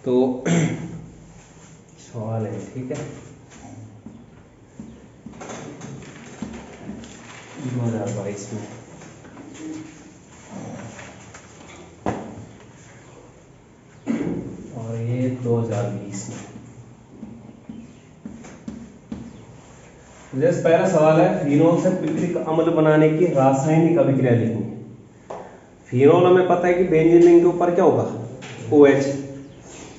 तो सवाल है, ठीक है, 2022 में। और ये 2020 में। जैसे पहला सवाल है, फिनोल से पिक्रिक अम्ल बनाने की रासायनिक अभिक्रिया लिखनी है। फिनोल हमें पता है कि बेंजीन रिंग के ऊपर क्या होगा, OH,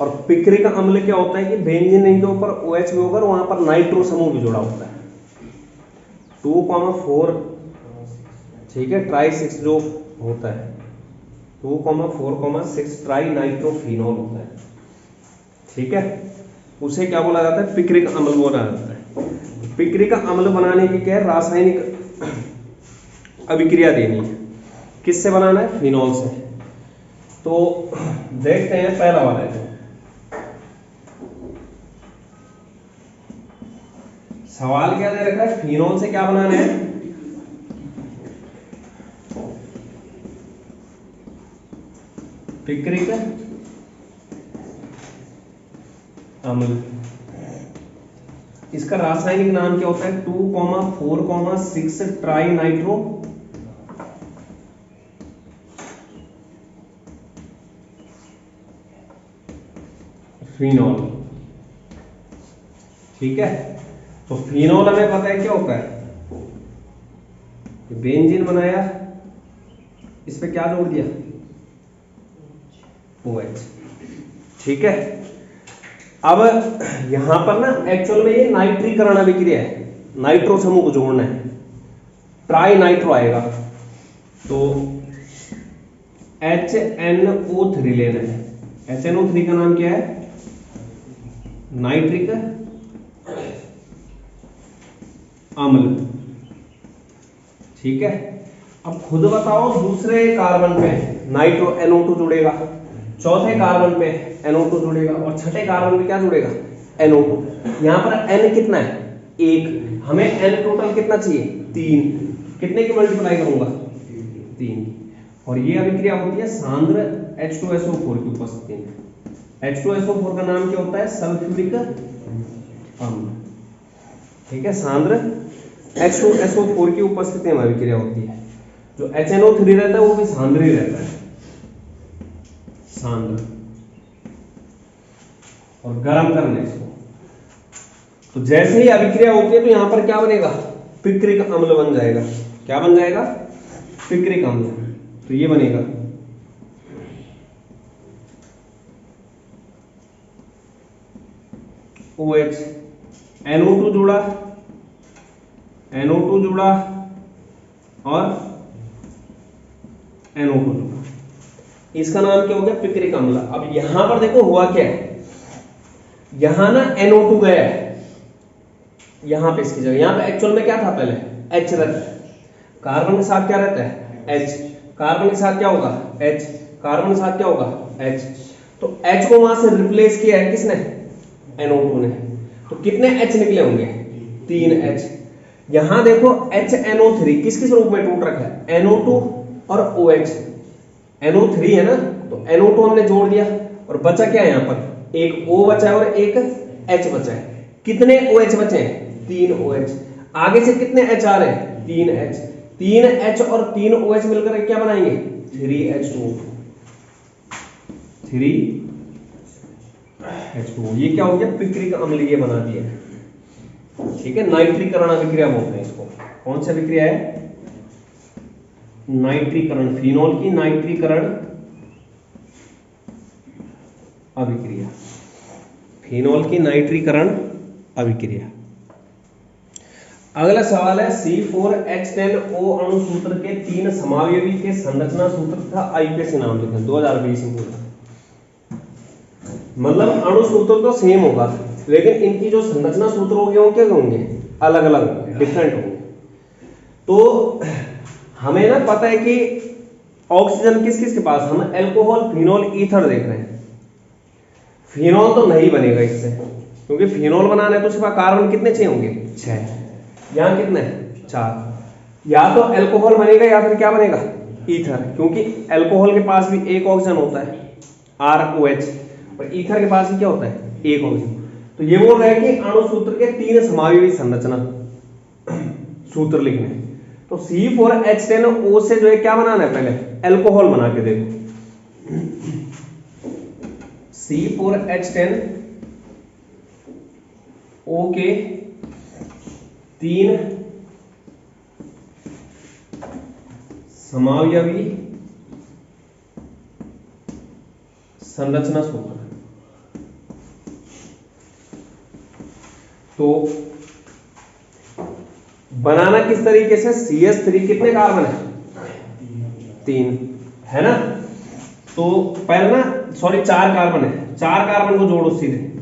और पिक्रिक अम्ल क्या होता है कि बेंजीन रिंग के ऊपर OH भी होगा और वहां पर नाइट्रो समूह भी जुड़ा होता है, 2,4, ठीक है, ट्राई 6 जो होता है, 2,4,6 ट्राई नाइट्रोफिनोल होता है, ठीक है, उसे क्या बोला जाता है, पिक्रिक अम्ल बोला जाता है। पिक्रिक अम्ल बनाने की क्या है, रासायनिक अभिक्रिया देनी है। किससे बनाना है, फिनोल से। तो देखते हैं पहला वाला है, सवाल क्या दे रखा है, फिनोल से क्या बनाना है, पिक्रिक अम्ल। इसका रासायनिक नाम क्या होता है, 2,4,6 ट्राई नाइट्रो फिनोल, ठीक है। तो फिनोल हमें पता है क्या होता है, बेंजीन बनाया, इस पे क्या जोड़ दिया, OH, ठीक है। अब यहां पर ना एक्चुअल में ये नाइट्रीकरण अभिक्रिया है, नाइट्रो समूह को जोड़ना है, ट्राई नाइट्रो आएगा, तो HNO3 लेना है। HNO3 का नाम क्या है, नाइट्रिक अम्ल, ठीक है। अब खुद बताओ, दूसरे कार्बन पे नाइट्रो NO2 जुड़ेगा, चौथे कार्बन पे NO2 जुड़ेगा और छठे कार्बन पे क्या जुड़ेगा, NO2। यहां पर N कितना है, 1, हमें N टोटल कितना चाहिए, 3, कितने की मल्टीप्लाई करूंगा, 3। और ये अभिक्रिया होती है सांद्र H2SO4 की उपस्थिति में। H2SO4 का नाम क्या होता है, सल्फ्यूरिक अम्ल, ठीक है। सांद्र H2SO4 की उपस्थिति में अभिक्रिया होती है। जो HNO3 रहता है वो भी सांद्र ही रहता है, सांद्र। और गर्म करने इसको, तो जैसे ही अभिक्रिया होती है तो यहां पर क्या बनेगा, पिक्रिक अम्ल बन जाएगा। क्या बन जाएगा, पिक्रिक अम्ल। तो ये बनेगा OH, NO2 जुड़ा, NO2 जुड़ा और NO2 जुड़ा, इसका नाम क्या हो गया, पिक्रिक अम्ल। अब यहां पर देखो हुआ क्या है, यहां ना NO2 गया है यहां पे इसकी जगह, यहां पे एक्चुअल में क्या था, पहले H रहता है, कार्बन के साथ क्या रहता है, H, कार्बन के साथ क्या होगा, H, कार्बन के साथ क्या होगा, H। तो H को वहां से रिप्लेस किया है किसने, NO2 ने। तो कितने H निकले होंगे, 3 H। यहां देखो HNO3 किस किस रूप में टूट रखा है, NO2 और OH। NO3 है ना, तो NO2 हमने जोड़ दिया और बचा क्या है, यहां पर एक O बचा है और एक H बचा है। कितने OH बचे हैं, 3 OH। आगे से कितने H आ रहे हैं, 3 H। 3 H और 3 OH मिलकर क्या बनाएंगे, 3H2O, 3H2O। ये क्या हो गया, पिक्रिक अम्ल, ये बना दिया, ठीक है। नाइट्रीकरण अभिक्रिया बोलते हैं इसको। कौन सी अभिक्रिया है, नाइट्रीकरण, फिनोल की नाइट्रीकरण अभिक्रिया, फिनोल की नाइट्रीकरण अभिक्रिया। अगला सवाल है, C4H10O अणु सूत्र के 3 समावयवी के संरचना सूत्र तथा IUPAC नाम लिखें। 2020 में, मतलब अणु सूत्र तो सेम होगा लेकिन इनकी जो संरचना सूत्र होंगे वो क्या होंगे, अलग अलग होंगे, डिफरेंट होंगे। तो हमें ना पता है कि ऑक्सीजन किस किस के पास, हम अल्कोहल, फिनोल, ईथर देख रहे हैं। फिनोल तो नहीं बनेगा इससे, क्योंकि फिनोल बनाना है तो सिर्फ कार्बन कितने चाहिए होंगे, 6। यहां कितने, 4। या तो अल्कोहल बनेगा या फिर क्या बनेगा, ईथर, क्योंकि अल्कोहल के पास भी एक ऑक्सीजन होता है, ROH, और ईथर के पास ही क्या होता है, एक ऑक्सीजन। तो ये बोल रहा है कि अणु सूत्र के 3 समायोगी संरचना सूत्र लिखने। तो C4H10O से जो है क्या बनाना है, पहले अल्कोहल बना के देखो। C4H10O के 3 समावयवी संरचना सूत्र। तो बनाना किस तरीके से, CH3 कितने कार्बन है, 3 है ना। तो पहले ना, सॉरी 4 कार्बन है, 4 कार्बन को जोड़ो सीधे,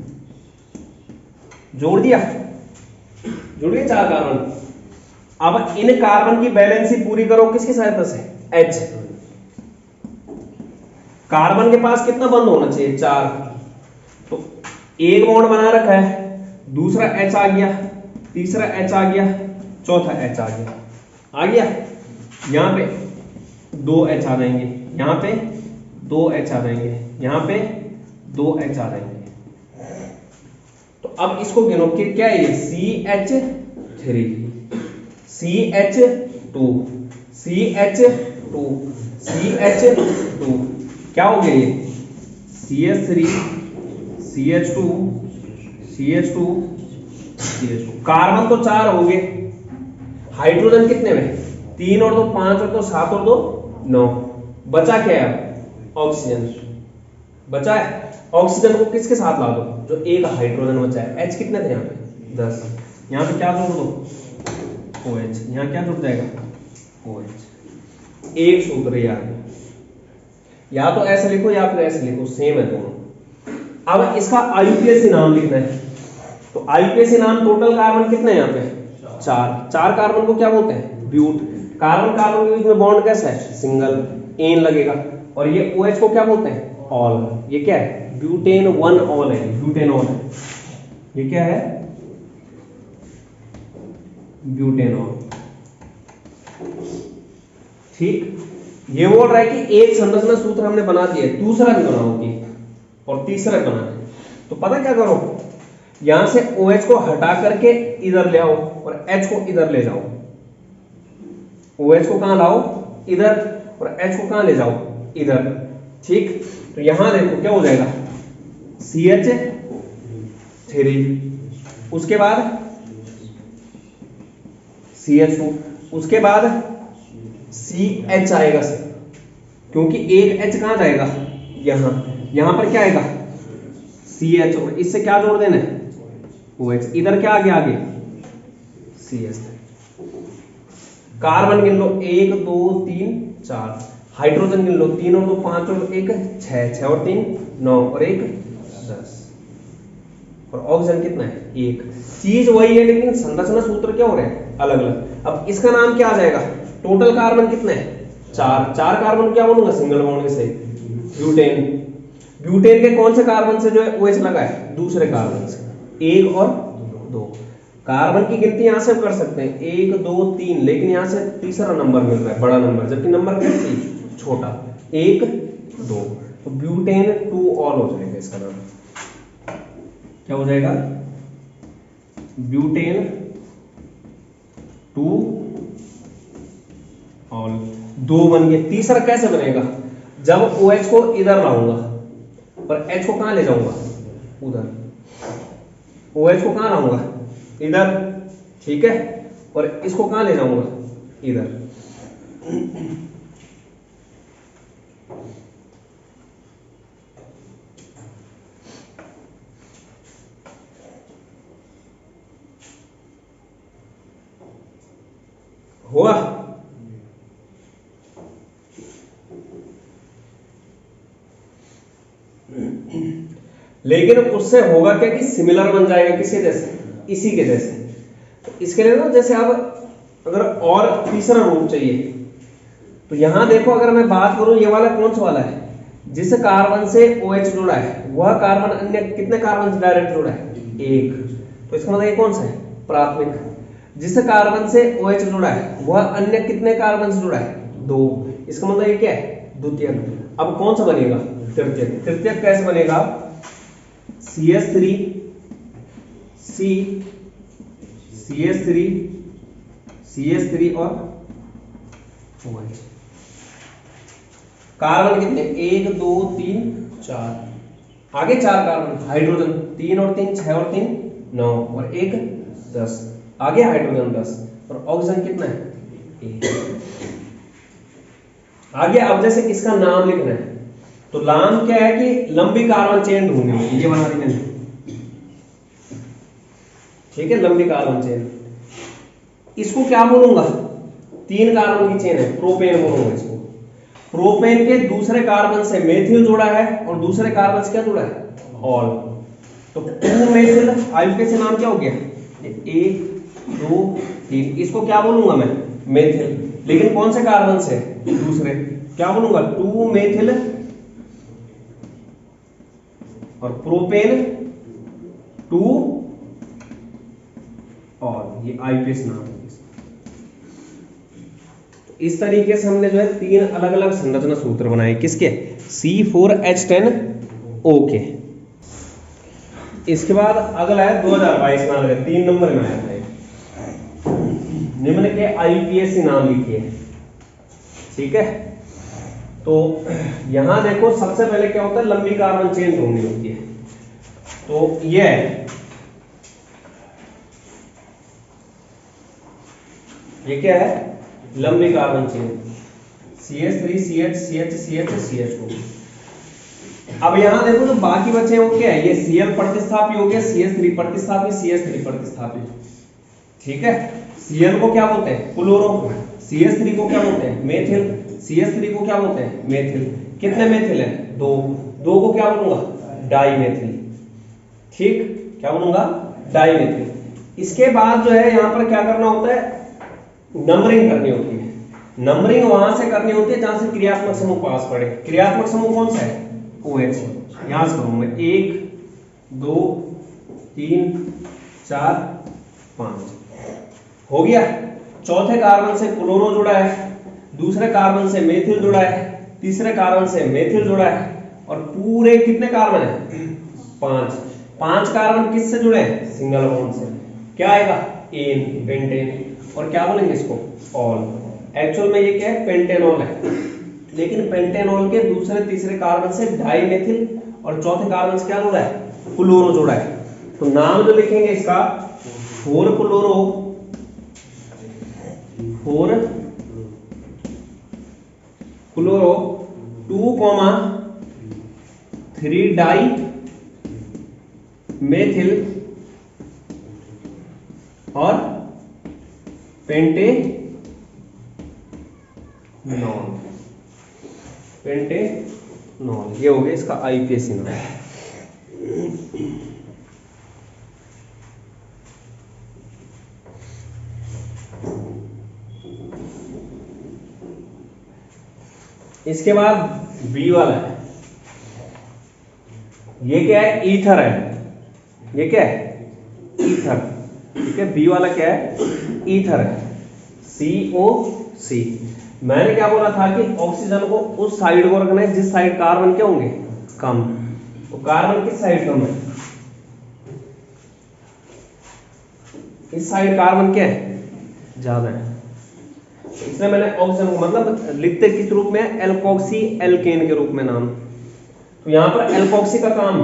जोड़ दिया, जुड़ गए 4 कार्बन। अब इन कार्बन की बैलेंसी पूरी करो किसकी सहायता से, H। कार्बन के पास कितना बंद होना चाहिए, 4। तो एक बॉन्ड बना रखा है, दूसरा H आ गया, तीसरा H आ गया, चौथा H आ गया, यहां पे 2 H आ जाएंगे, यहां पे 2 H आ जाएंगे, यहां पे 2 H आ जाएंगे। तो अब इसको गिनो कि क्या है ये, CH3 CH2 CH2 CH2 क्या हो गया ये, CH3 CH2 CH2 CH2। Carbon तो 4 हो गए, हाइड्रोजन कितने में, 3 और 2 5 और 2 7 और 2 9। बचा क्या है, ऑक्सीजन बचा है। ऑक्सीजन को किसके साथ ला दो, जो एक हाइड्रोजन बचा है, H कितने थे यहाँ पे 10, यहाँ पे क्या जोड़ दो OH, यहाँ क्या जुड़ जाएगा OH। एक सूत्र याद, या तो ऐसे लिखो या फिर ऐसे लिखो, सेम है दोनों। अब इसका आईयूपीएसी नाम लिखना है। तो आईयूपीएसी नाम, टोटल कार्बन कितने हैं यहाँ पे 4 कार्बन को क्या बोलते हैं, ब्यूट। कार्बन कार्बन के बीच में बॉन्ड कैसा है, सिंगल, एन लगेगा। और ये OH को क्या बोलते हैं, ऑल। ये क्या है, ब्यूटेन 1 ऑल है, ब्यूटेनॉल है। ये क्या है, ब्यूटेनॉल। ठीक, ये बोल रहा है कि एक संरचना सूत्र हमने बना दिया, दूसरा भी बनाओगे और तीसरा भी बनाना है। तो पता क्या करो, यहां से OH को हटा करके इधर ले आओ और H को इधर ले जाओ। OH को कहां लाओ, इधर, और H को कहां ले जाओ, इधर। ठीक, तो यहां देखो क्या हो जाएगा, CH3, उसके बाद CH2, उसके बाद CH आएगा सर, क्योंकि एक H कहां जाएगा, यहां पर क्या आएगा CH, और इससे क्या जोड़ देना है OH। इधर क्या आ गया आगे CH। कार्बन गिन लो 1 2 3 4, हाइड्रोजन गिन लो 3 और 2 5 और 1 6, 6 और 3 9 और 1 10, और ऑक्सीजन कितना है 1। चीज वही है लेकिन संरचना सूत्र क्या हो रहे हैं, अलग अलग। अब इसका नाम क्या आ जाएगा, टोटल कार्बन कितने हैं 4 कार्बन क्या बोलूंगा, सिंगल बॉन्ड से ब्यूटेन। ब्यूटेन के कौन से कार्बन से जो है OH लगा है, दूसरे कार्बन से, 1 और 2। कार्बन की गिनती यहां से कर सकते हैं 1 2 3, लेकिन यहां से तीसरा नंबर मिल रहा है, बड़ा नंबर, जबकि नंबर कैसे छोटा, 1 2। तो ब्यूटेन 2 ऑल हो जाएगा, इसका नाम क्या हो जाएगा, ब्यूटेन 2 ऑल। 2 बन गए। तीसरा कैसे बनेगा, जब OH को इधर लाऊंगा और H को कहां ले जाऊंगा, उधर। OH को कहां लाऊंगा, इधर, ठीक है, और इसको कहां ले जाऊंगा, इधर। हुआ, लेकिन उससे होगा क्या कि सिमिलर बन जाएगा, किसके जैसे, इसी के जैसे। तो इसके लिए ना, जैसे अब अगर और तीसरा रूप चाहिए, तो यहां देखो, अगर मैं बात करूं, ये वाला कौन सा वाला है, जिस कार्बन से OH जुड़ा है, वह कार्बन अन्य कितने कार्बन से डायरेक्ट जुड़ा है, 1। तो इसका मतलब ये कौन सा है, प्राथमिक। जिस कार्बन से OH जुड़ा है, वह अन्य कितने कार्बन से जुड़ा है, 2। इसका मतलब ये क्या है, द्वितीयक। अब कौन सा बनेगा, तृतीयक। तृतीयक कैसे बनेगा, CH3 C CH3 CH3 और OH। कार्बन कितने, 1 2 3 4, आगे 4 कार्बन। हाइड्रोजन 3 और 3 6 और 3 9 और 1 10, आगे हाइड्रोजन 10 और ऑक्सीजन कितना है 1। आगे अब जैसे इसका नाम लिखना है तो नाम क्या है कि लंबी कार्बन चेन ढूंढनी है, ये बना दी मैंने, ठीक है, लंबी कार्बन चेन। इसको क्या बोलूंगा, 3 कार्बन की चेन है, प्रोपेन बोलूंगा इसको। प्रोपेन के दूसरे कार्बन से मेथिल जुड़ा है और दूसरे कार्बन से क्या जुड़ा है, ऑल। तो 2 मेथिल आईयूपीएसी नाम क्या हो गया, 1 2 3। इसको क्या बोलूंगा मैं, मेथिल, लेकिन कौन से कार्बन से, दूसरे, क्या बोलूंगा 2 मेथिल और प्रोपेन 2 और ये आईयूपीएसी नाम है। इस तरीके से हमने जो है 3 अलग अलग संरचना सूत्र बनाए, किसके, C4H10O के। इसके बाद अगला है 2022 में, 3 नंबर में आया था, निम्न के आईयूपीएसी नाम लिखिए, ठीक है। तो यहां देखो सबसे पहले क्या होता है, लंबी कार्बन चेन ढूंढनी होती है। तो ये क्या है, लंबी carbon chain, CH3 CH CH CH CH2। अब यहां देखो जो बाकी बचे हैं वो क्या है, ये Cl प्रतिस्थापी हो गया, CH3 प्रतिस्थापी, CH3 प्रतिस्थापी, ठीक है। Cl को क्या बोलते हैं, क्लोरो, CH3 को क्या बोलते हैं, मेथिल, CH3 को क्या बोलते हैं, मेथिल। कितने मेथिल हैं, 2 को क्या बोलूंगा, डाईमेथिल, ठीक, क्या बोलूंगा, डाईमेथिल। इसके बाद जो है यहां पर क्या करना होता है, नंबरिंग करनी होती है। नंबरिंग वहां से करनी होती है जहां से क्रियात्मक समूह पास पड़े। क्रियात्मक समूह कौन सा है, OH। यहां से करूंगा 1 2 3 4 5, हो गया। चौथे कार्बन से क्लोरो जुड़ा है, दूसरे कार्बन से मेथिल जुड़ा है, तीसरे कार्बन से मेथिल जुड़ा है और पूरे कितने कार्बन है, 5 कार्बन किससे जुड़े हैं, सिंगल बॉन्ड से। क्या आएगा, एन, पेंटेन, और क्या बोलेंगे इसको, ऑल। एक्चुअल में ये क्या है, पेंटेनॉल है, लेकिन पेंटेनॉल के दूसरे तीसरे कार्बन से डाईमेथिल और चौथे कार्बन से क्या जुड़ा है, क्लोरो जुड़ा है। तो नाम जो लिखेंगे इसका 4 क्लोरो 2,3 डाई मेथिल और पेंटेनॉल, ये हो गया इसका आईयूपीएसी नाम। इसके बाद बी वाला है, ये क्या है, ईथर है, ये क्या है, ईथर, ठीक है। बी वाला क्या है, ईथर है, COC। मैंने क्या बोला था कि ऑक्सीजन को उस साइड को रखना है जिस साइड कार्बन क्या होंगे, कम। तो कार्बन किस साइड कम है, इस साइड कार्बन क्या है, ज्यादा है। इसलिए मैंने ऑक्सीजन को मतलब लिखते किस रूप में, एल्कोक्सी एल्केन के रूप में नाम। तो यहां पर एल्कोक्सी का काम,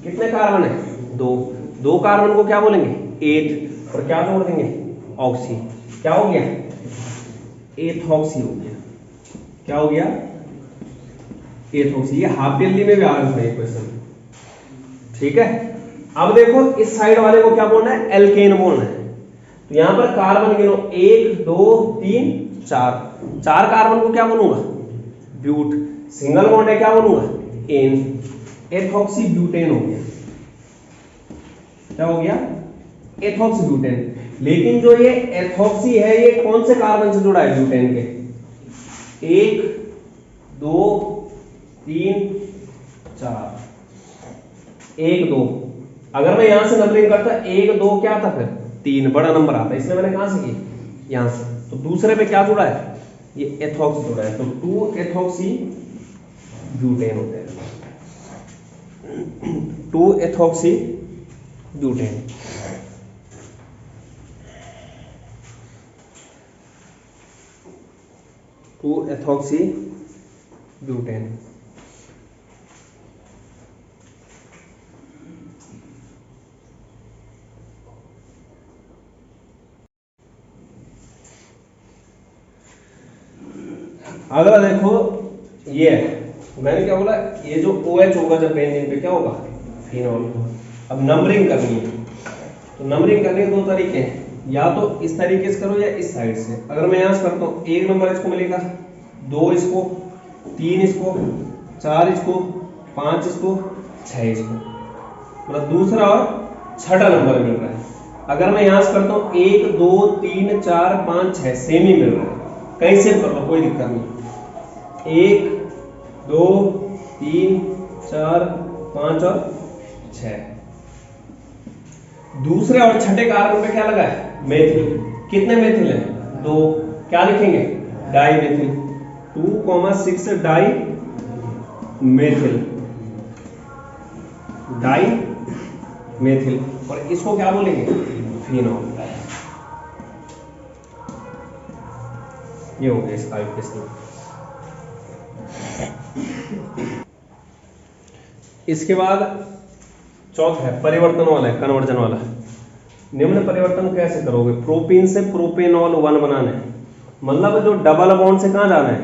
कितने कार्बन है, 2 कार्बन को क्या बोलेंगे, 8, और क्या जोड़ देंगे, ऑक्सी, क्या हो गया, एथॉक्सी हो गया। क्या हो गया, एथॉक्सी। ये हाफ ईयरली में भी आ रहा है क्वेश्चन, ठीक है। अब देखो इस साइड वाले को क्या बोलना है, एल्केन बोलना है। तो यहां पर कार्बन गिनो, 1 2 3 4 कार्बन को क्या बोलूंगा, ब्यूट, सिंगल बॉन्ड है, क्या बोलूंगा, एन, एथॉक्सी ब्यूटेन हो गया। क्या हो गया, एथॉक्सी ब्यूटेन। लेकिन जो ये एथॉक्सी है ये कौन से कार्बन से जुड़ा है, ब्यूटेन के, 1 2 3 4, 1 2। अगर मैं यहां से नंबरिंग करता 1 2 क्या आता, फिर 3 बड़ा नंबर आता, इसलिए मैंने कहां से किया, यहां से। तो दूसरे पे क्या जुड़ा है, ये एथॉक्सी जुड़ा है, तो 2 एथॉक्सी ब्यूटेन होते हैं। 2 एथॉक्सी ब्यूटेन। Ethoxy butane. अगला देखो ये मैंने क्या बोला, ये जो OH होगा जब बेंजीन पे क्या होगा, फिनॉल। अब नंबरिंग करनी है, तो नंबरिंग करने के दो तरीके हैं, या तो इस तरीके से करो या इस साइड से। अगर मैं यहां से करता हूं, 1 नंबर इसको मिलेगा, 2 इसको, 3 इसको, 4 इसको, 5 इसको, 6 इसको, मतलब दूसरा और छठा नंबर मिल रहा है। अगर मैं यहां से करता हूं 1 2 3 4 5 6 सेम ही मिल रहा है, कहीं से कर लो कोई दिक्कत नहीं। 1 2 3 4 5 और 6। दूसरे और छठे कार्बन पे क्या लगा है, मेथिल। कितने मेथिल है, 2। क्या लिखेंगे, dimethyl. 2,6 dimethyl, dimethyl. और इसको क्या बोलेंगे, फिनॉल। ये हो गया इसका इक्वेशन। इसके बाद चौथा है परिवर्तन वाला है, कन्वर्जन वाला। निम्न परिवर्तन कैसे करोगे, प्रोपीन से प्रोपेनॉल 1 बनाना है, मतलब जो डबल बॉन्ड से कहां जाना है,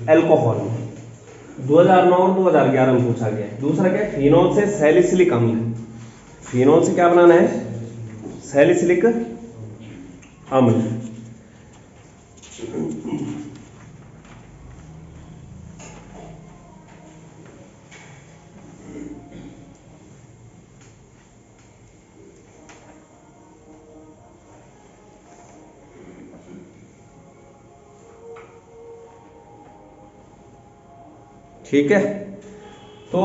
अल्कोहल में। 2009 और 2011 में पूछा गया है। दूसरा क्या है, फिनॉल से सैलिसिलिक अम्ल। फिनॉल से क्या बनाना है, सैलिसिलिक अम्ल। ठीक है, तो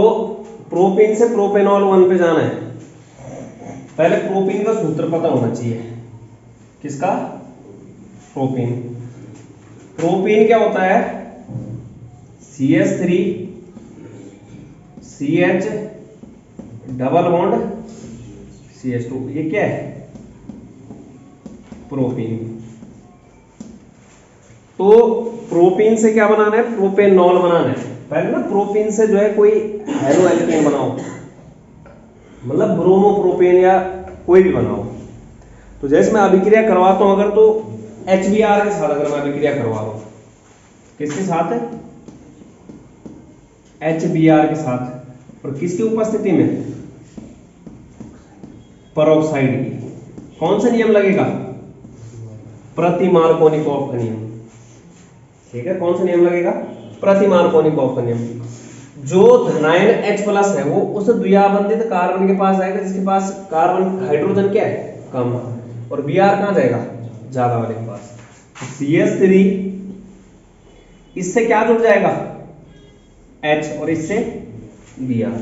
प्रोपीन से प्रोपेनॉल 1 पे जाना है। पहले प्रोपीन का सूत्र पता होना चाहिए। किसका, प्रोपीन। प्रोपीन क्या होता है, CH3 CH double bond CH2, ये क्या है, प्रोपीन। तो प्रोपीन से क्या बनाना है, प्रोपेनॉल बनाना है। पहले ना प्रोपीन से जो है कोई हेलो एल्केन बनाओ, मतलब ब्रोमोप्रोपेन या कोई भी बनाओ। तो जैसे मैं अभिक्रिया करवाता हूं अगर, तो HBr के साथ अगर मैं अभिक्रिया करवा रहा हूं, किसके साथ है, HBr के साथ, और किसकी उपस्थिति में, परऑक्साइड की। कौन सा नियम लगेगा, प्रति मार्कोनिकॉफ का नियम। ठीक है, कौन सा नियम लगेगा, प्रति मार्कोनिकॉफ का नियम। जो धनायन H+ है वो उस द्विआबंधित कार्बन के पास जाएगा जिसके पास कार्बन हाइड्रोजन क्या है, कम, और Br कहां जाएगा, ज्यादा वाले के पास। तो CH3 इससे क्या जुड़ जाएगा, H, और इससे Br।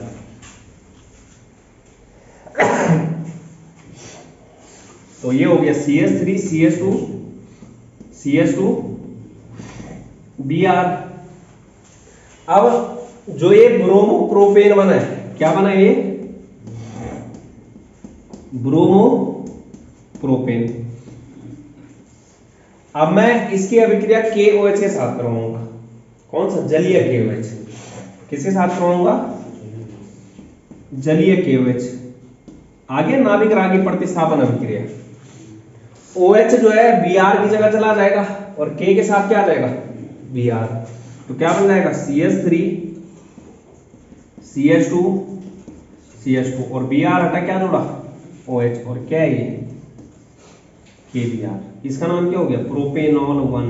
तो ये हो गया CH3 CH2 Br। अब जो ये ब्रोमोप्रोपेन बना है, क्या बना है ये, ब्रोमोप्रोपेन। अब मैं इसकी अभिक्रिया KOH के साथ करवाऊंगा। कौन सा, जलीय KOH। किसके साथ करवाऊंगा, जलीय KOH। आगे नाभिक रागी प्रतिस्थापन अभिक्रिया। OH जो है Br की जगह चला जाएगा और K के साथ क्या आ जाएगा, Br। तो क्या बन जाएगा, CH3 CH2 CH2 और Br हटा क्या जोड़ा, OH, और क्या है ये, KBr। इसका नाम क्या हो गया, प्रोपेनॉल 1।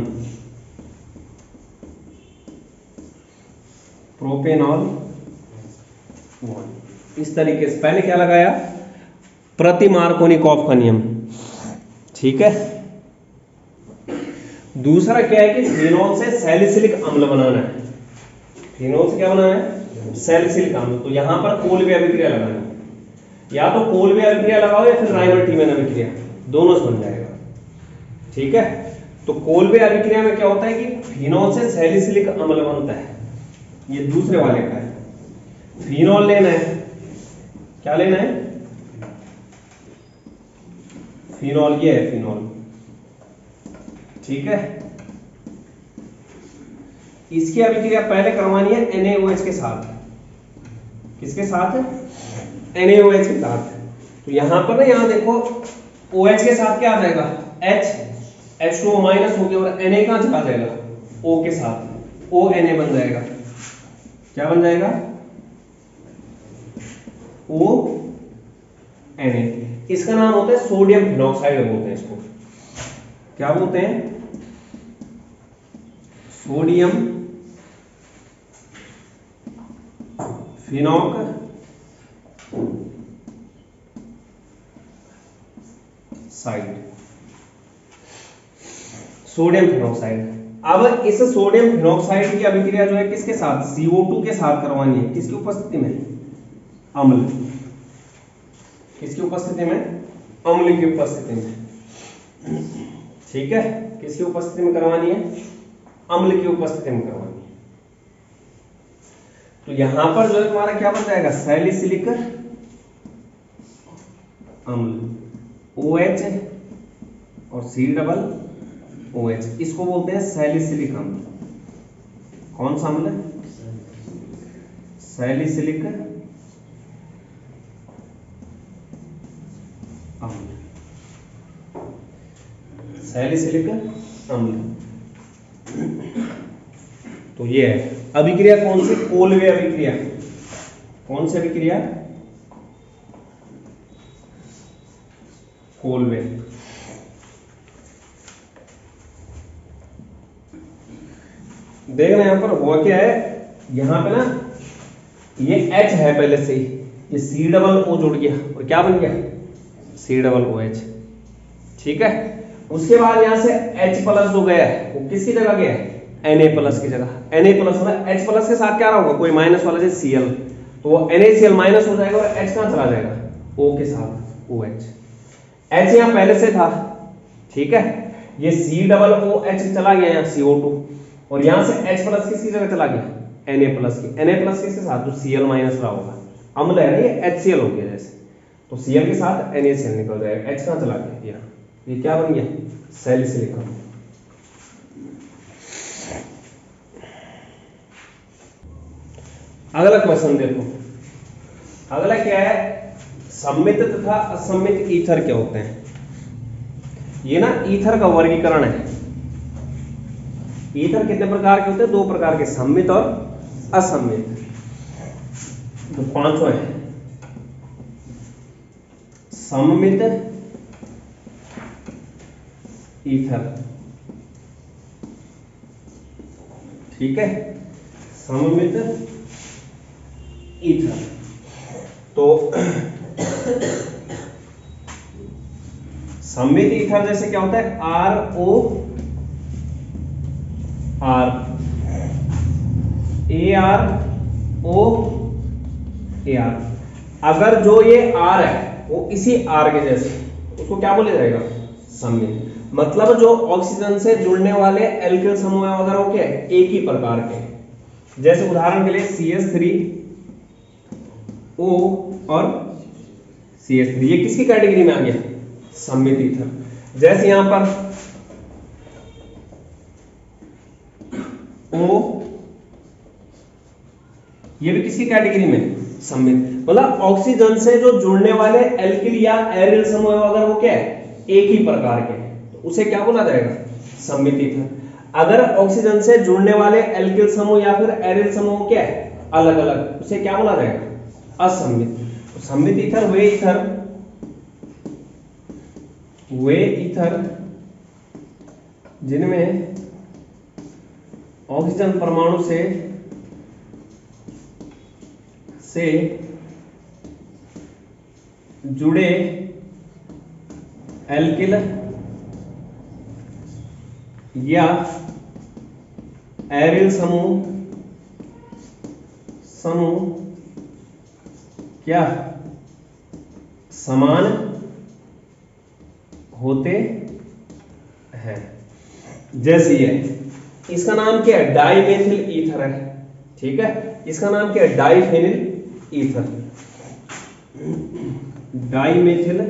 प्रोपेनॉल 1। इस तरीके से पहले क्या लगाया, प्रति मार्कोनिकॉफ का नियम। ठीक है, दूसरा क्या है कि फिनॉल से सैलिसिलिक अम्ल बनाना है। फिनॉल से क्या बनाना है, सैलिसिलिक अम्ल। तो यहां पर कोलबे अभिक्रिया लगानी है, या तो कोलबे अभिक्रिया लगाओ या फिर राइमर-टीमन अभिक्रिया, दोनों से बन जाएगा। ठीक है, तो कोलबे अभिक्रिया में क्या होता है कि फिनॉल से सैलिसिलिक अम्ल बनता है, ये दूसरे वाले का है। फिनॉल लेना है, क्या लेना है, फिनॉल, ये है फिनॉल, ठीक है। इसकी अभिक्रिया पहले करवानी है NaOH के साथ, किसके साथ, NaOH के साथ। तो यहां पर ना, यहां देखो OH के साथ क्या आ जाएगा, H2O माइनस हो गया, और Na कहां चला जाएगा, O के साथ, ONa बन जाएगा। क्या बन जाएगा, ONa। इसका नाम होता है सोडियम फिनॉक्साइड बोलते हैं इसको। क्या बोलते हैं, सोडियम फिनॉक्साइड, सोडियम फिनॉक्साइड। अब इस सोडियम फिनॉक्साइड की अभिक्रिया जो है किसके साथ, CO2 के साथ करवानी है, किसकी उपस्थिति में, अम्ल, किसकी उपस्थिति में, अम्ल की उपस्थिति में, ठीक है। किसकी उपस्थिति में करवानी है, अम्ल की उपस्थिति में करवानी है। तो यहां पर जो है तुम्हारा क्या बन जाएगा, सैलिसिलिक अम्ल, OH और C+OH, इसको बोलते हैं सैलिसिलिक अम्ल। कौन सा अम्ल है, सैलिसिलिक अम्ल, सैलिसिलिक अम्ल। तो ये है अभिक्रिया, कौन सी, कोलवे अभिक्रिया। कौन सी अभिक्रिया, कोलवे। देखना यहां पर हुआ क्या है, यहां पे ना ये H है पहले से ही, ये C+O जुड़ गया और क्या बन गया, C+OH, ठीक है। उसके बाद यहां से H+ जो गया है वो किसकी जगह गया है, Na+ की जगह। Na+ मतलब H+ के साथ क्या रहा होगा, कोई माइनस वाला जैसे Cl, तो वो NaCl माइनस हो जाएगा और H कहां चला जाएगा, O के साथ, OH। H यहां पहले से था, ठीक है, ये C+OH चला गया यहाँ CO2, और यहां से H+ किसकी जगह चला गया, Na+ की। Na+ किसके साथ, जो Cl माइनस रहा होगा, अम्ल है ना ये, HCl हो गया जैसे, तो Cl के साथ NaCl निकल जाएगा। H कहां चला गया, यहाँ, ये क्या बन गया, सैलिसिलिक अम्ल। अगला क्वेश्चन देखो, अगला क्या है, सम्मित तथा असम्मित ईथर क्या होते हैं। ये ना ईथर का वर्गीकरण है। ईथर कितने प्रकार के होते हैं, दो प्रकार के, सम्मित और असम्मित। तो पांचों है, सम्मित ईथर, ठीक है, सममित ईथर। तो सममित ईथर जैसे क्या होता है, ROR, AR, अगर जो ये R है वो इसी R के जैसे, उसको क्या बोला जाएगा, सममित। मतलब जो ऑक्सीजन से जुड़ने वाले एल्किल समूह वगैरह हो क्या एक ही प्रकार के, जैसे उदाहरण के लिए CH3O और CH3, ये किसकी कैटेगरी में आ गया, सम्मित ईथर। जैसे यहां पर O, ये भी किसकी कैटेगरी में, सम्मित। मतलब ऑक्सीजन से जो जुड़ने वाले एल्किल या एरिल समूह अगर वो क्या है एक ही प्रकार के, तो उसे क्या बोला जाएगा, सम्मित ईथर। अगर ऑक्सीजन से जुड़ने वाले एल्किल समूह या फिर एरिल समूह क्या है अलग अलग, उसे क्या बोला जाएगा, असम्मित। तो सम्मित ईथर वे ईथर जिनमें ऑक्सीजन परमाणु से जुड़े एल्किल या एरिल समूह क्या समान होते हैं। जैसे ये, इसका नाम क्या है, डाइमेथिल ईथर है, ठीक है, इसका नाम क्या है, डाइफेनिल ईथर। डाइमेथिल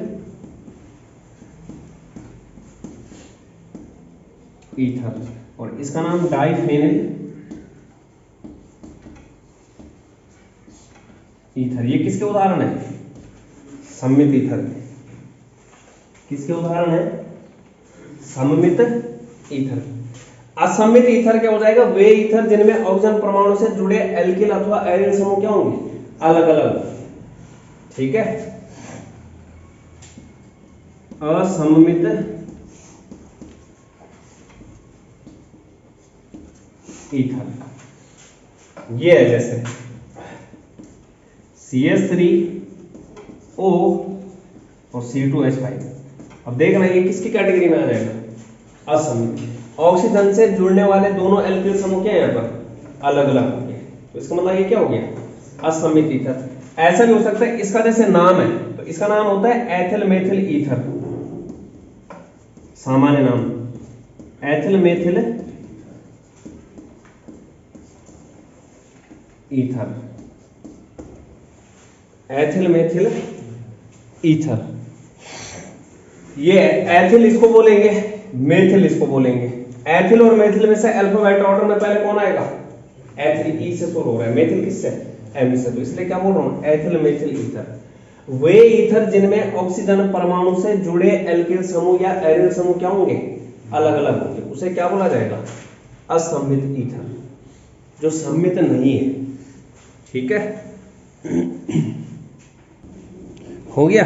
ईथर, और इसका नाम डाइफेनिल ईथर। ये किसके उदाहरण है? सममित ईथर। किसके उदाहरण है? सममित ईथर। असममित ईथर क्या हो जाएगा? वे ईथर जिनमें ऑक्सीजन परमाणु से जुड़े एल्किल अथवा एरिल समूह क्या होंगे? अलग अलग। ठीक है, असममित ईथर ये है जैसे CH3O और C2H5। अब देखना ये किसकी कैटेगरी में आ जाएगा? असममित। ऑक्सीजन से जुड़ने वाले दोनों एल्किल समूह क्या है यहाँ पर? अलग अलग हो गए, तो इसका मतलब ये क्या हो गया? असममित ईथर। ऐसा भी हो सकता है, इसका जैसे नाम है तो इसका नाम होता है एथिल मेथिल ईथर, सामान्य नाम ethyl methyl ether, ethyl methyl ether. ये एथिल इसको बोलेंगे, मेथिल इसको बोलेंगे। एथिल और मेथिल में से अल्फाबेट ऑर्डर में पहले कौन आएगा? एथिल, ई से शुरू हो रहा है, मेथिल किससे? एम से, तो इसलिए क्या बोल रहा हूं? Ethyl methyl ether. वे ईथर जिनमें ऑक्सीजन परमाणु से जुड़े एल्किल समूह या एरिल समूह क्या होंगे? अलग अलग होंगे, उसे क्या बोला जाएगा? असममित ईथर, जो सम्मित नहीं है। ठीक है, हो गया।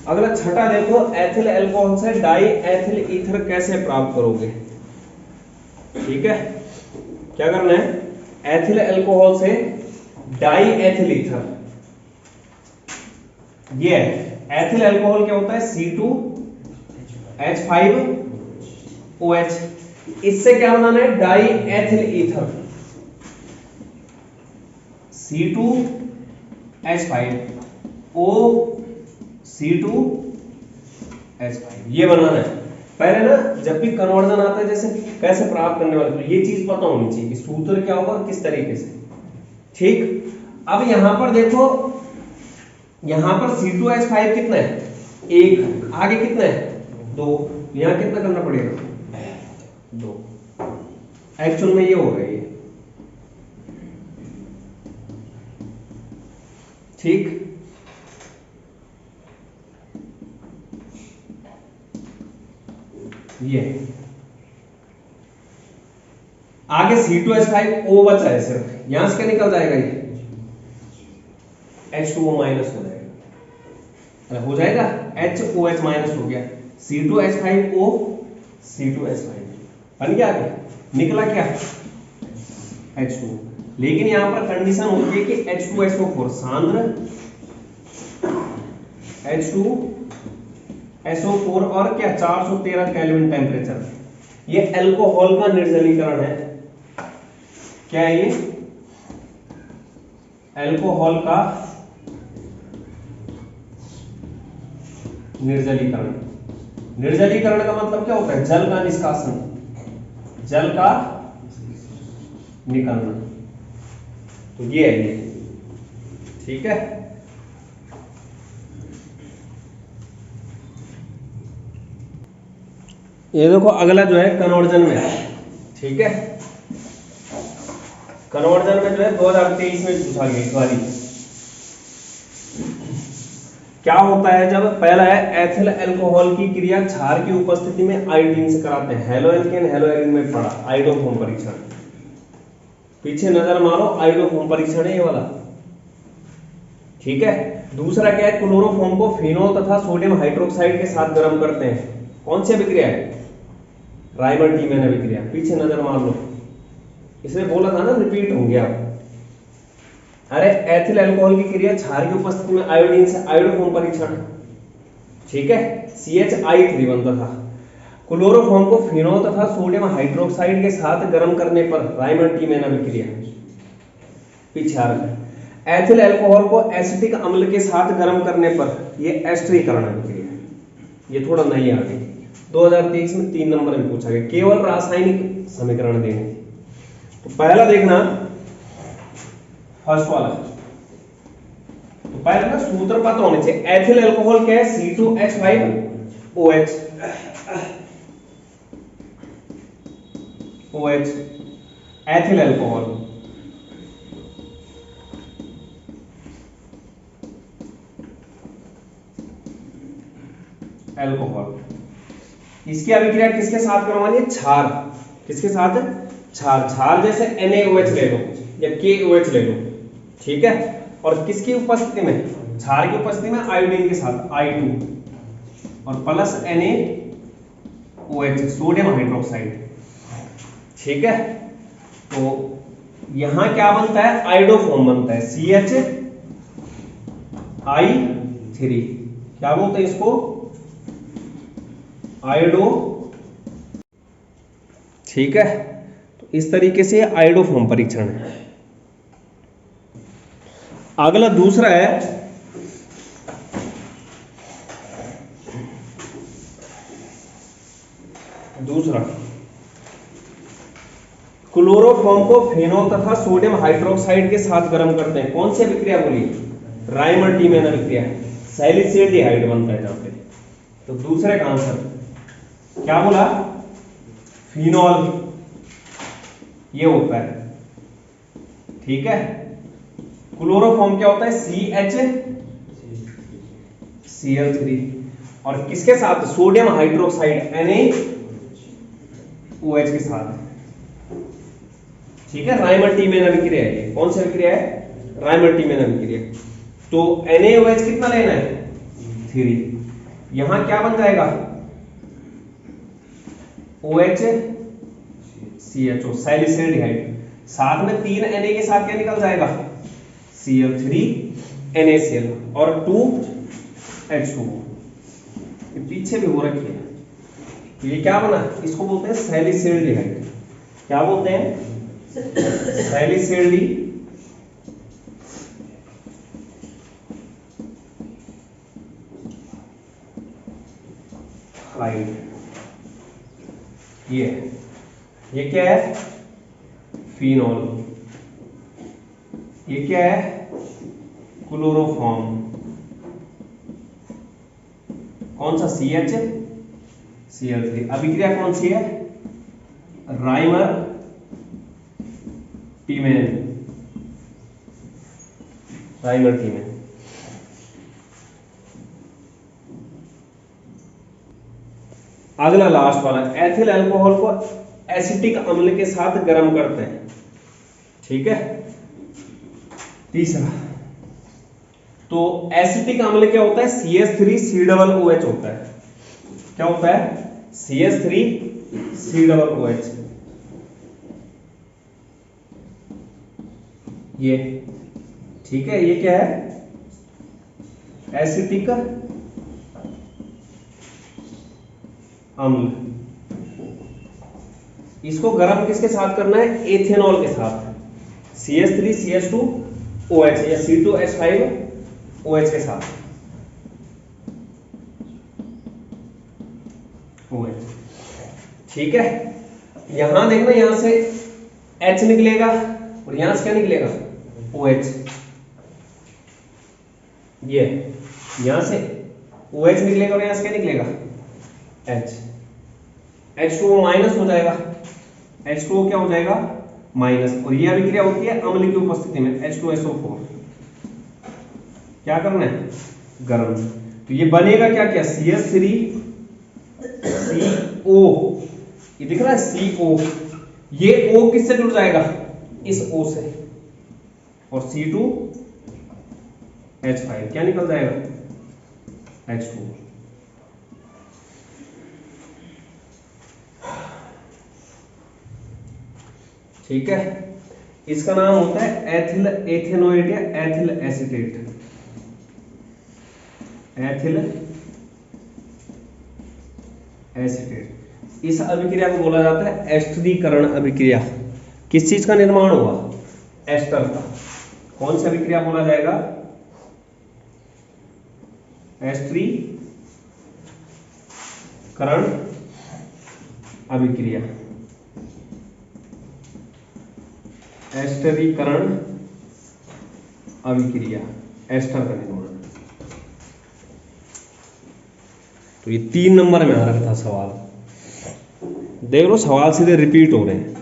अगला छठा देखो, एथिल अल्कोहल से डाई एथिल ईथर कैसे प्राप्त करोगे? ठीक है, क्या करना है? एथिल अल्कोहल से डाई एथिल ईथर, ये एथिल अल्कोहल क्या होता है? C2H5OH। इससे क्या बनाना है? Die ethyl ether, C2H5O C2H5 ये बनाना है। पहले ना जब भी कन्वर्जन आता है, जैसे कैसे प्राप्त करने वाले, तो ये चीज पता होनी चाहिए कि सूत्र क्या होगा, किस तरीके से। ठीक, अब यहां पर देखो, यहां पर C2H5 कितना है? 1, आगे कितना है? 2, यहां कितना करना पड़ेगा? 2। एक्चुअल में ये हो रहा है ये। ठीक, ये आगे C2H5O बचा है सिर्फ, यहां से क्या निकल जाएगा? ये H2O माइनस हो जाएगा, हो जाएगा HOH माइनस हो गया, C2H5O C2H5 बन गया। आगे निकला क्या? H2। लेकिन यहां पर कंडीशन होती है कि H2SO4 सांद्र H2SO4 और क्या 413 केल्विन टेम्परेचर। ये अल्कोहल का निर्जलीकरण है। क्या है ये? अल्कोहल का निर्जलीकरण। निर्जलीकरण का मतलब क्या होता है? जल का निष्कासन, जल का निकलना। तो ये है ये। ठीक है, ये देखो अगला जो है कन्वर्जन में है। ठीक है, कन्वर्जन में जो है 2023 में पूछा गया इस बारी। क्या होता है? जब पहला है एथिल अल्कोहल की क्रिया क्षार की उपस्थिति में आयोडीन से कराते हैं। हेलोएल्केन हेलोएरिन में पढ़ा आयोडोफोम परीक्षण, पीछे नजर मारो, आयोडोफोम परीक्षण है ये वाला। ठीक है, दूसरा क्या है? क्लोरोफॉर्म को फिनोल तथा सोडियम हाइड्रोक्साइड के साथ गर्म करते हैं। कौन सी अभिक्रिया है? राइमर-टीमैन अभिक्रिया, पीछे नजर मार लो, इसमें बोला था ना, रिपीट होंगे आप। अरे एथिल अल्कोहल की क्रिया क्षार की उपस्थिति में आयोडीन से, आयोडोफॉर्म परीक्षण। ठीक है, CH3 बनता था। क्लोरोफॉर्म को फिनोल तथा सोडियम हाइड्रोक्साइड के साथ गर्म करने पर राइमर-टीमैन अभिक्रिया, पीछे आ रहा है। एथिल अल्कोहल को एसिटिक अम्ल के साथ गर्म करने पर यह एस्टरीकरण अभिक्रिया, ये थोड़ा नई आ गई। 2023 में 3 नंबर में पूछा गया, केवल रासायनिक समीकरण देने। तो पहला देखना फर्स्ट वाला, तो तो पहले ना सूत्र पता होने चाहिए। एथिल अल्कोहल क्या है? C2H5OH OH ethyl alcohol. Alcohol इसकी अभिक्रिया किसके साथ करवानी है? क्षार। किसके साथ? क्षार। क्षार जैसे NaOH ले लो या KOH ले लो, ठीक है। और किसकी उपस्थिति में? क्षार की उपस्थिति में आयोडीन के साथ I2 और प्लस NaOH सोडियम हाइड्रोक्साइड, ठीक है। तो यहां क्या बनता है? आयोडोफॉर्म बनता है CHI3। क्या बोलते हैं इसको? आयोडो, ठीक है। तो इस तरीके से आयोडोफॉर्म परीक्षण है। अगला दूसरा है क्लोरोफॉर्म को फेनॉल तथा सोडियम हाइड्रोक्साइड के साथ गर्म करते हैं। कौन सी अभिक्रिया बोली? राइमर टीमैन अभिक्रिया। सैलिसिल्डिहाइड बनता है जहां पे। तो दूसरे का आंसर क्या बोला? फिनॉल ये होता है, ठीक है। क्लोरोफॉर्म क्या होता है? CHCl3 और किसके साथ? सोडियम हाइड्रोक्साइड NaOH के साथ, ठीक है। राइमर टीमैन अभिक्रिया है। कौन सी अभिक्रिया है? राइमर टीमैन अभिक्रिया। तो NaOH कितना लेना है? 3। यहां क्या बन जाएगा? OHCHO सैलिसिल्डिहाइड। साथ में 3 Na के साथ क्या निकल जाएगा? Cl3 NaCl और 2H2। ये पीछे भी हो रखी है। ये क्या बना? इसको बोलते हैं सैलिसिल्डिहाइड। क्या बोलते हैं? सैलिसिल्डिहाइड। ये क्या है? फिनॉल। ये क्या है? क्लोरोफॉर्म। कौन सा? CHCl3। अभिक्रिया कौन सी है? राइमर टीमैन। राइमर टीमैन। अगला लास्ट वाला, एथिल अल्कोहल को एसिटिक अम्ल के साथ गर्म करते हैं, ठीक है। तीसरा, तो एसिटिक अम्ल क्या होता है? CH3COOH होता है। क्या होता है? CH3COOH। ये, ठीक है। ये क्या है? एसिटिक अम्ल। इसको गर्म किसके साथ करना है? एथेनॉल के साथ। CH3CH2OH या C2H5OH के साथ। OH, ठीक है। यहां देखना, यहां से H निकलेगा और यहां से क्या निकलेगा? OH। ये यहां से OH निकलेगा और यहां से क्या निकलेगा? H। H2O माइनस हो जाएगा। H2O क्या हो जाएगा? माइनस। और ये अभिक्रिया होती है अम्ल की उपस्थिति में H2SO4। क्या करना है? गर्म। तो ये बनेगा क्या? क्या? CH3CO। ये दिख रहा है CO। ये O किससे जुड़ जाएगा? इस O से। और C2H5 क्या निकल जाएगा? H2। ठीक है। इसका नाम होता है एथिल एथेनोएट या एथिल एसीटेट। Ethyl acetate. इस अभिक्रिया को बोला जाता है एस्टरीकरण अभिक्रिया। किस चीज का निर्माण हुआ? एस्टर का। कौन सी अभिक्रिया बोला जाएगा? एस्टरीकरण अभिक्रिया। एस्टरीकरण अभिक्रिया। एस्टर का निर्माण। तो ये 3 नंबर में आ रखा था सवाल, देख लो सवाल सीधे रिपीट हो रहे हैं।